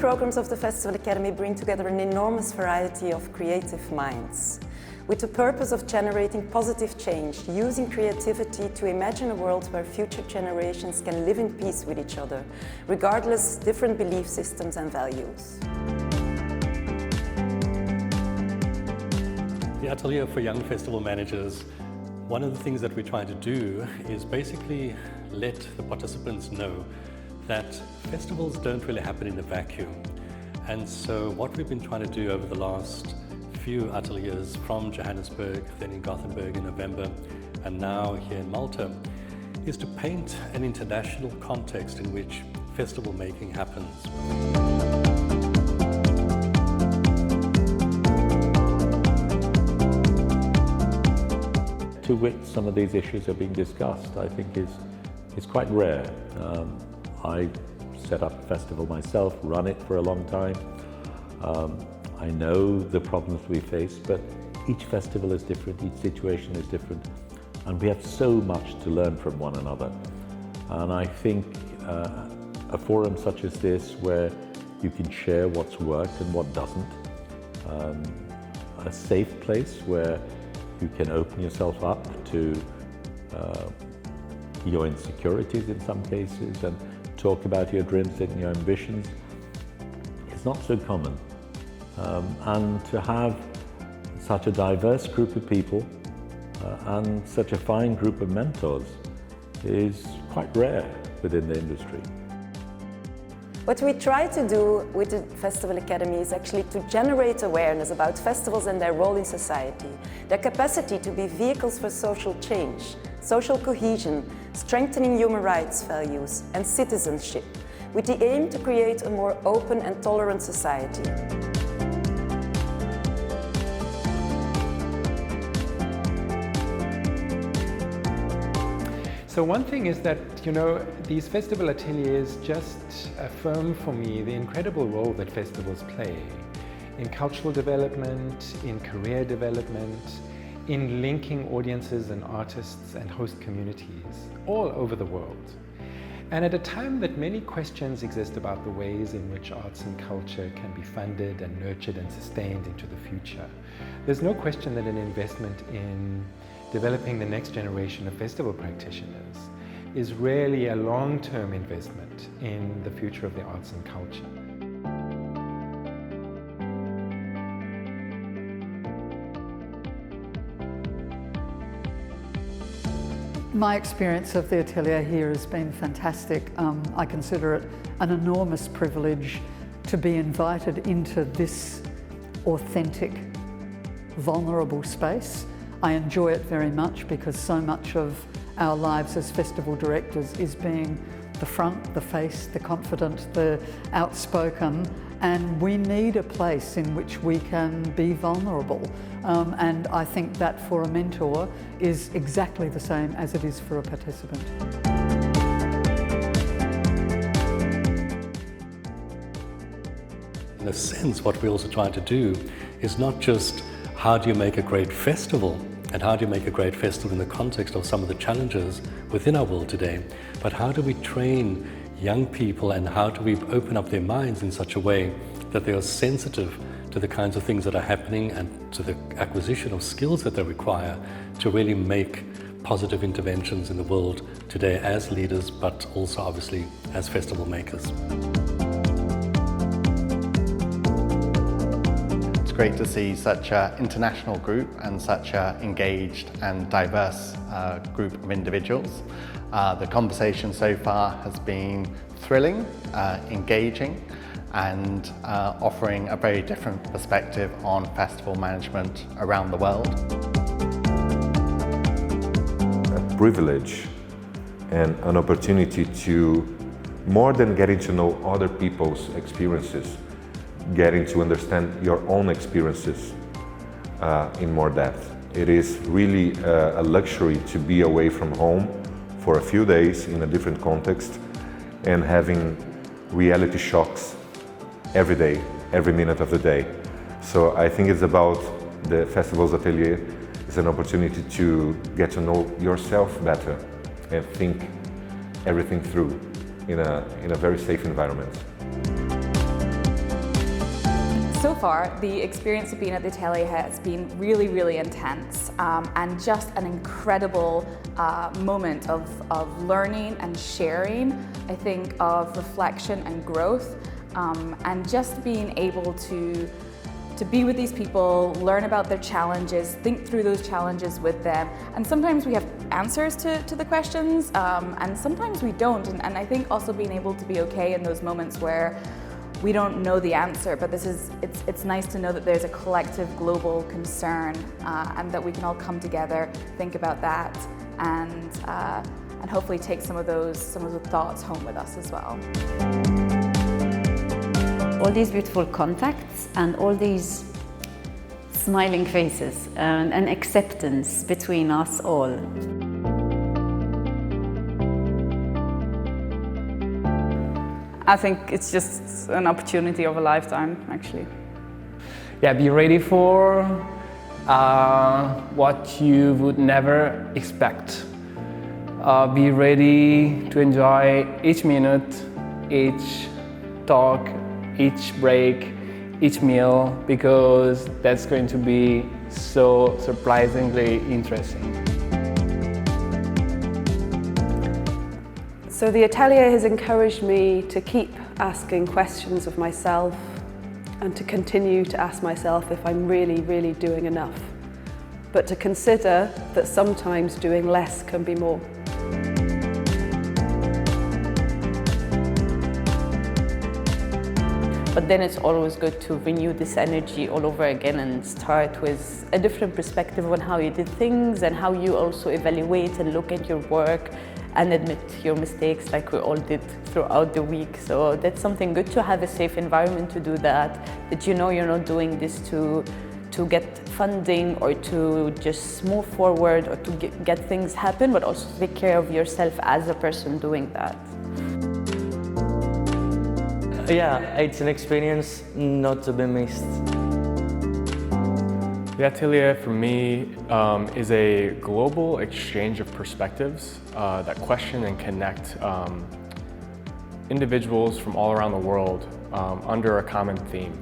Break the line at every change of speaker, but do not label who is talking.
programs of the Festival Academy bring together an enormous variety of creative minds, with the purpose of generating positive change, using creativity to imagine a world where future generations can live in peace with each other, regardless of different belief systems and values.
The Atelier for Young Festival Managers, one of the things that we're trying to do is basically let the participants know that festivals don't really happen in a vacuum. And so what we've been trying to do over the last few ateliers, from Johannesburg, then in Gothenburg in November, and now here in Malta, is to paint an international context in which festival making happens.
To which some of these issues are being discussed, I think is quite rare. I set up a festival myself, run it for a long time. I know the problems we face, but each festival is different, each situation is different, and we have so much to learn from one another. And I think a forum such as this, where you can share what's worked and what doesn't, a safe place where you can open yourself up to your insecurities in some cases and talk about your dreams and your ambitions, is not so common. And to have such a diverse group of people and such a fine group of mentors is quite rare within the industry.
What we try to do with the Festival Academy is actually to generate awareness about festivals and their role in society, their capacity to be vehicles for social change, social cohesion, strengthening human rights values and citizenship, with the aim to create a more open and tolerant society.
So one thing is that, these festival ateliers just affirm for me the incredible role that festivals play in cultural development, in career development, in linking audiences and artists and host communities all over the world. And at a time that many questions exist about the ways in which arts and culture can be funded and nurtured and sustained into the future, there's no question that an investment in developing the next generation of festival practitioners is really a long-term investment in the future of the arts and culture.
My experience of the atelier here has been fantastic. I consider it an enormous privilege to be invited into this authentic, vulnerable space. I enjoy it very much because so much of our lives as festival directors is being the front, the face, the confident, the outspoken, and we need a place in which we can be vulnerable. And I think that for a mentor is exactly the same as it is for a participant.
In a sense, what we're also trying to do is not just how do you make a great festival, and how do you make a great festival in the context of some of the challenges within our world today, but how do we train young people and how do we open up their minds in such a way that they are sensitive to the kinds of things that are happening and to the acquisition of skills that they require to really make positive interventions in the world today as leaders, but also obviously as festival makers.
It's great to see such an international group and such an engaged and diverse group of individuals. The conversation so far has been thrilling, engaging, and offering a very different perspective on festival management around the world.
A privilege and an opportunity to, more than getting to know other people's experiences, getting to understand your own experiences in more depth. It is really a luxury to be away from home for a few days in a different context and having reality shocks every day, every minute of the day. So I think it's about the Festivals Atelier. It's an opportunity to get to know yourself better and think everything through in a very safe environment.
So far, the experience of being at the Atelier has been really, really intense and just an incredible moment of learning and sharing, I think, of reflection and growth, and just being able to be with these people, learn about their challenges, think through those challenges with them. And sometimes we have answers to the questions, and sometimes we don't. And I think also being able to be okay in those moments where we don't know the answer, but it's nice to know that there's a collective global concern, and that we can all come together, think about that, and hopefully take some of those thoughts home with us as well.
All these beautiful contacts and all these smiling faces and acceptance between us all.
I think it's just an opportunity of a lifetime, actually.
Yeah, be ready for what you would never expect. Be ready to enjoy each minute, each talk, each break, each meal, because that's going to be so surprisingly interesting.
So the Atelier has encouraged me to keep asking questions of myself and to continue to ask myself if I'm really, really doing enough, but to consider that sometimes doing less can be more.
But then it's always good to renew this energy all over again and start with a different perspective on how you did things and how you also evaluate and look at your work and admit your mistakes like we all did throughout the week. So that's something good, to have a safe environment to do that you know you're not doing this to get funding or to just move forward or to get things happen, but also take care of yourself as a person doing that.
Yeah, it's an experience not to be missed.
The Atelier for me is a global exchange of perspectives that question and connect individuals from all around the world under a common theme.